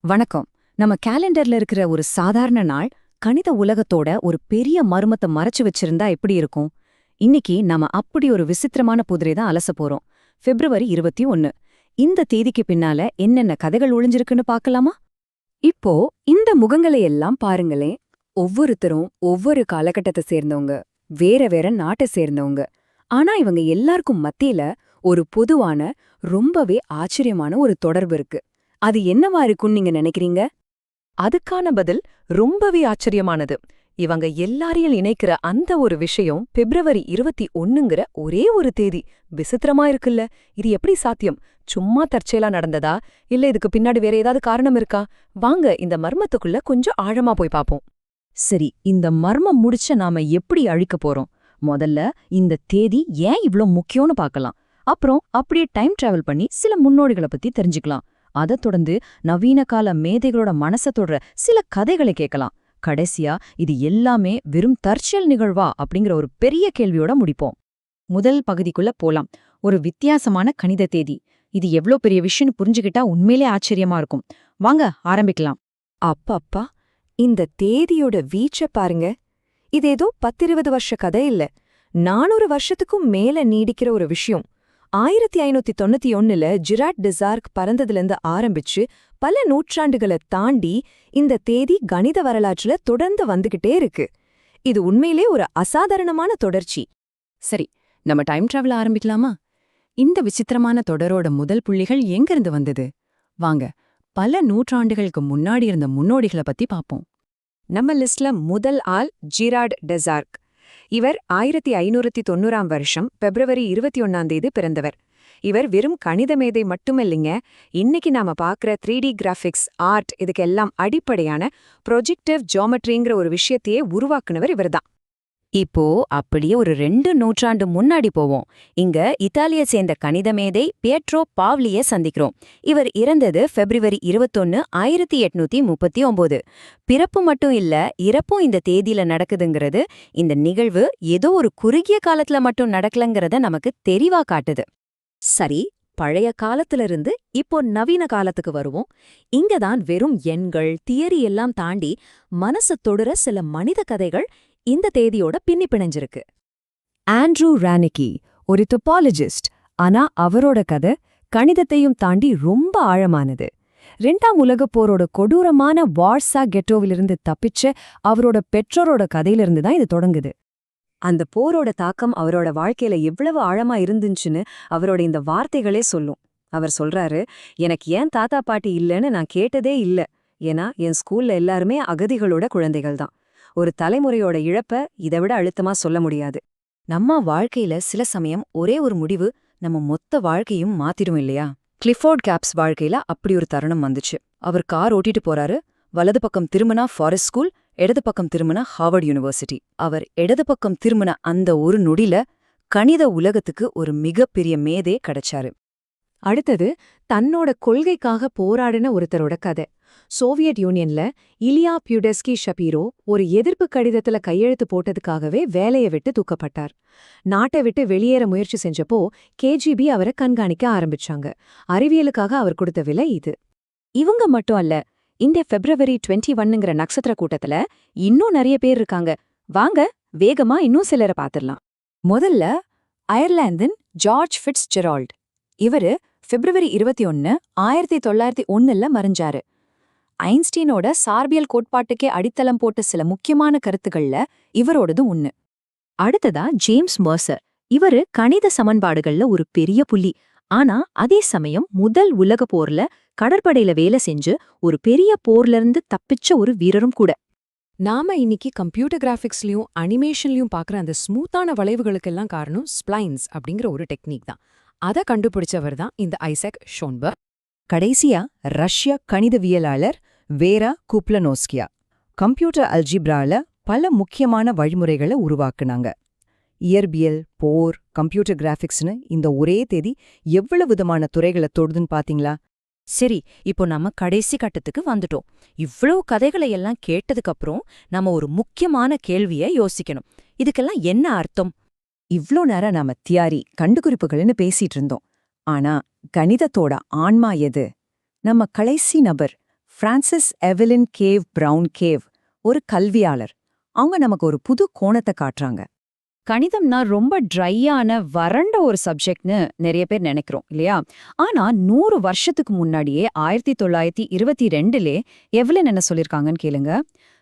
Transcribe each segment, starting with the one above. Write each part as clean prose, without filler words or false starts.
வணக்கம். நம்ம கேலண்டர்ல இருக்கிற ஒரு சாதாரண நாள் கணித உலகத்தோட ஒரு பெரிய மர்மத்தை மறைச்சு வச்சிருந்தா எப்படி இருக்கும்? இன்னைக்கு நாம அப்படி ஒரு விசித்திரமான புதிரை தான் அலச போறோம். பிப்ரவரி 21. இந்த தேதிக்கு பின்னால என்னென்ன கதைகள் ஒளிஞ்சிருக்குன்னு பார்க்கலாமா? இப்போ இந்த முகங்களை எல்லாம் பாருங்களேன். ஒவ்வொருத்தரும் ஒவ்வொரு காலகட்டத்தை சேர்ந்தவங்க, வேற வேற நாட்டை சேர்ந்தவங்க. ஆனா இவங்க எல்லாருக்கும் மத்தியில ஒரு பொதுவான, ரொம்பவே ஆச்சரியமான ஒரு தொடர்பு இருக்கு. அது என்னவா இருக்கும்னு நீங்க நினைக்கிறீங்க? அதுக்கான பதில் ரொம்பவே ஆச்சரியமானது. இவங்க எல்லாரையும் இணைக்கிற அந்த ஒரு விஷயம் பிப்ரவரி 21ங்கிற ஒரே ஒரு தேதி. விசித்திரமா இருக்குல்ல? இது எப்படி சாத்தியம்? சும்மா தற்செயலா நடந்ததா? இல்ல இதுக்கு பின்னாடி வேற ஏதாவது காரணம் இருக்கா? வாங்க இந்த மர்மத்துக்குள்ள கொஞ்சம் ஆழமா போய் பாப்போம். சரி, இந்த மர்மம் முடிச்ச நாம எப்படி அழிக்க போறோம்? முதல்ல இந்த தேதி ஏன் இவ்ளோ முக்கியம்னு பார்க்கலாம். அப்புறம் அப்படியே டைம் டிராவல் பண்ணி சில முன்னோடிகளை பத்தி தெரிஞ்சுக்கலாம். அதைத் தொடர்ந்து நவீன கால மேதைகளோட மனசை தொடர சில கதைகளை கேட்கலாம். கடைசியா இது எல்லாமே வெறும் தற்செயல் நிகழ்வா அப்படிங்கிற ஒரு பெரிய கேள்வியோட முடிப்போம். முதல் பகுதிக்குள்ள போலாம். ஒரு வித்தியாசமான கணித தேதி. இது எவ்ளோ பெரிய விஷயம்னு புரிஞ்சுக்கிட்டா உண்மையிலே ஆச்சரியமா இருக்கும். வாங்க ஆரம்பிக்கலாம். அப்பப்பா, இந்த தேதியோட வீச்ச பாருங்க. இது ஏதோ 10-20 வருஷ கதை இல்ல. 400 வருஷத்துக்கும் மேல நீடிக்கிற ஒரு விஷயம். 1591ல ஜிராட் டிசார்க் பறந்ததுலேருந்து ஆரம்பிச்சு பல நூற்றாண்டுகளை தாண்டி இந்த தேதி கணித வரலாற்றுல தொடர்ந்து வந்துகிட்டே இருக்கு. இது உண்மையிலே ஒரு அசாதாரணமான தொடர்ச்சி. சரி, நம்ம டைம் டிராவல் ஆரம்பிக்கலாமா? இந்த விசித்திரமான தொடரோட முதல் புள்ளிகள் எங்கிருந்து வந்தது? வாங்க, பல நூற்றாண்டுகளுக்கு முன்னாடி இருந்த முன்னோடிகளை பத்தி பாப்போம். நம்ம லிஸ்ட்ல முதல் ஆள் ஜிராட் டெசார்க். இவர் 1590ஆம் வருஷம் பிப்ரவரி 21 பிறந்தவர். இவர் வெறும் கணித மேதை மட்டுமில்லைங்க. இன்னைக்கு நாம பார்க்குற 3D கிராஃபிக்ஸ், ஆர்ட் இதுக்கெல்லாம் அடிப்படையான ப்ரொஜெக்டிவ் ஜியோமெட்ரிங்கிற ஒரு விஷயத்தையே உருவாக்குனவர் இவர்தான். இப்போ அப்படியே ஒரு 2 நூற்றாண்டு முன்னாடி போவோம். இங்க இத்தாலியை சேர்ந்த கணித மேதை பியட்ரோ பாவ்லியை சந்திக்கிறோம். இவர் இறந்தது பிப்ரவரி 21, 1839. பிறப்பு மட்டும் இல்ல, இறப்பும் இந்த தேதியில நடக்குதுங்கிறது இந்த நிகழ்வு ஏதோ ஒரு குறுகிய காலத்துல மட்டும் நடக்கலங்கிறத நமக்கு தெளிவா காட்டுது. சரி, பழைய காலத்துல இருந்து இப்போ நவீன காலத்துக்கு வருவோம். இங்கதான் வெறும் எண்கள், தியரி எல்லாம் தாண்டி மனசு தொடுற சில மனித கதைகள் இந்த தேதியோட பின்னி பிணைஞ்சிருக்கு. ஆண்ட்ரூ ரானிக்கி ஒரு டொபாலஜிஸ்ட். ஆனா அவரோட கதை கணிதத்தையும் தாண்டி ரொம்ப ஆழமானது. 2ஆம் உலகப் போரோட கொடூரமான வார்சா கெட்டோவிலிருந்து தப்பிச்ச அவரோட பெற்றோரோட கதையிலிருந்து தான் இது தொடங்குது. அந்த போரோட தாக்கம் அவரோட வாழ்க்கையில எவ்வளவு ஆழமா இருந்துச்சுன்னு அவரோட இந்த வார்த்தைகளே சொல்லும். அவர் சொல்றாரு, எனக்கு ஏன் தாத்தா பாட்டி இல்லைன்னு நான் கேட்டதே இல்ல. ஏன்னா என் ஸ்கூல்ல எல்லாருமே அகதிகளோட குழந்தைகள் தான். ஒரு தலைமுறையோட இழப்ப இதை விட அழுத்தமா சொல்ல முடியாது. நம்ம வாழ்க்கையில சில சமயம் ஒரே ஒரு முடிவு நம்ம மொத்த வாழ்க்கையும் மாத்திடும் இல்லையா? கிளிஃபோர்ட் கேப்ஸ் வாழ்க்கையில அப்படி ஒரு தருணம் வந்துச்சு. அவர் கார் ஓட்டிட்டு போறாரு. வலது பக்கம் திரும்பினா ஃபாரஸ்ட் ஸ்கூல், இடது பக்கம் திரும்பினா ஹார்வர்ட் யூனிவர்சிட்டி. அவர் இடது பக்கம் திரும்பின அந்த ஒரு நொடியில கணித உலகத்துக்கு ஒரு மிகப்பெரிய மேதே கிடைச்சாரு. அடுத்தது தன்னோட கொள்கைக்காக போராடின ஒருத்தரோட கதை. சோவியத் யூனியன்ல இலியா பியூடெஸ்கி ஷபீரோ ஒரு எதிர்ப்பு கடிதத்துல கையெழுத்து போட்டதுக்காகவே வேலையை விட்டு தூக்கப்பட்டார். நாட்டை விட்டு வெளியேற முயற்சி செஞ்சப்போ கேஜிபி அவரை கண்காணிக்க ஆரம்பிச்சாங்க. அறிவியலுக்காக அவர் கொடுத்த விலை இது. இவங்க மட்டும் அல்ல, இந்த பிப்ரவரி 21ங்கிற நட்சத்திர கூட்டத்துல இன்னும் நிறைய பேர் இருக்காங்க. வாங்க வேகமா இன்னும் சிலரை பாத்திரலாம். முதல்ல அயர்லாந்தின் ஜார்ஜ் ஃபிட்ஸ் ஜெரால்ட். இவரு பிப்ரவரி 21, 1901ல மறைஞ்சாரு. ஐன்ஸ்டீனோட சார்பியல் கோட்பாட்டுக்கே அடித்தளம் போட்ட சில முக்கியமான கருத்துக்கள்ல இவரோடது ஒண்ணு. அடுத்ததா ஜேம்ஸ் மர்சர். இவரு கணித சமன்பாடுகள்ல ஒரு பெரிய புள்ளி. ஆனா அதே சமயம் முதல் உலக போர்ல கடற்படையில வேலை செஞ்சு ஒரு பெரிய போர்ல இருந்து தப்பிச்ச ஒரு வீரரும் கூட. நாம இன்னைக்கு கம்ப்யூட்டர் கிராஃபிக்ஸ்லயும் அனிமேஷன்லயும் பார்க்குற அந்த ஸ்மூத்தான வளைவுகளுக்கெல்லாம் காரணம் ஸ்ப்ளைன்ஸ் அப்படிங்கிற ஒரு டெக்னிக் தான். அதை கண்டுபிடிச்சவர் தான் இந்த ஐசக் ஷோன்பர்க். கடைசியா ரஷ்ய கணிதவியலாளர் வேரா குப்லனோஸ்கியா கம்ப்யூட்டர் அல்ஜிப்ரால பல முக்கியமான வழிமுறைகளை உருவாக்குனாங்க. இயற்பியல், போர், கம்ப்யூட்டர் கிராஃபிக்ஸ்னு இந்த ஒரே தேதி எவ்வளவு விதமான துறைகளை தொடுதுன்னு பாத்தீங்களா? சரி, இப்போ நம்ம கடைசி கட்டத்துக்கு வந்துட்டோம். இவ்ளோ கதைகளை எல்லாம் கேட்டதுக்கப்புறம் நம்ம ஒரு முக்கியமான கேள்வியை யோசிக்கணும். இதுக்கெல்லாம் என்ன அர்த்தம்? இவ்ளோ நேரம் நாம தியாரி, கண்டுகுறிப்புகள்னு பேசிட்டு இருந்தோம். ஆனா கணிதத்தோட ஆன்மா எது? நம்ம கடைசி நபர் Frances Evelyn Cave Browne Cave ஒரு கல்வியாளர். அவங்க நமக்கு ஒரு புது கோணத்தை காட்டுறாங்க. கணிதம்னா ரொம்ப ட்ரையான வறண்ட ஒரு சப்ஜெக்ட்னு நிறைய பேர் நினைக்கிறோம் இல்லையா? ஆனா 100 வருஷத்துக்கு முன்னாடியே 1922லே எவலின் என்ன சொல்லிருக்காங்கன்னு கேளுங்க.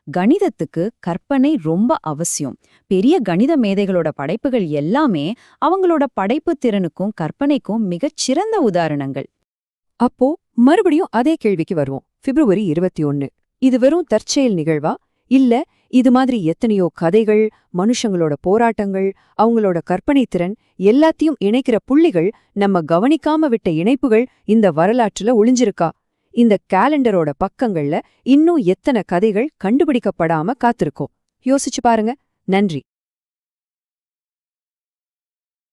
கணிதத்துக்கு கற்பனை ரொம்ப அவசியம். பெரிய கணித மேதைகளோட படைப்புகள் எல்லாமே அவங்களோட படைப்பு திறனுக்கும் கற்பனைக்கும் மிகச் சிறந்த உதாரணங்கள். அப்போ மறுபடியும் அதே கேள்விக்கு வருவோம். பிப்ரவரி 21 இது வெறும் தற்செயல் நிகழ்வா, இல்ல இது மாதிரி எத்தனையோ கதைகள், மனுஷங்களோட போராட்டங்கள், அவங்களோட கற்பனை திறன் எல்லாத்தையும் இணைக்கிற புள்ளிகள், நம்ம கவனிக்காம விட்ட இணைப்புகள் இந்த வரலாற்றுல ஒளிஞ்சிருக்கா? இந்த கேலண்டரோட பக்கங்கள்ல இன்னும் எத்தனை கதைகள் கண்டுபிடிக்கப்படாம காத்திருக்கோம்? யோசிச்சு பாருங்க. நன்றி.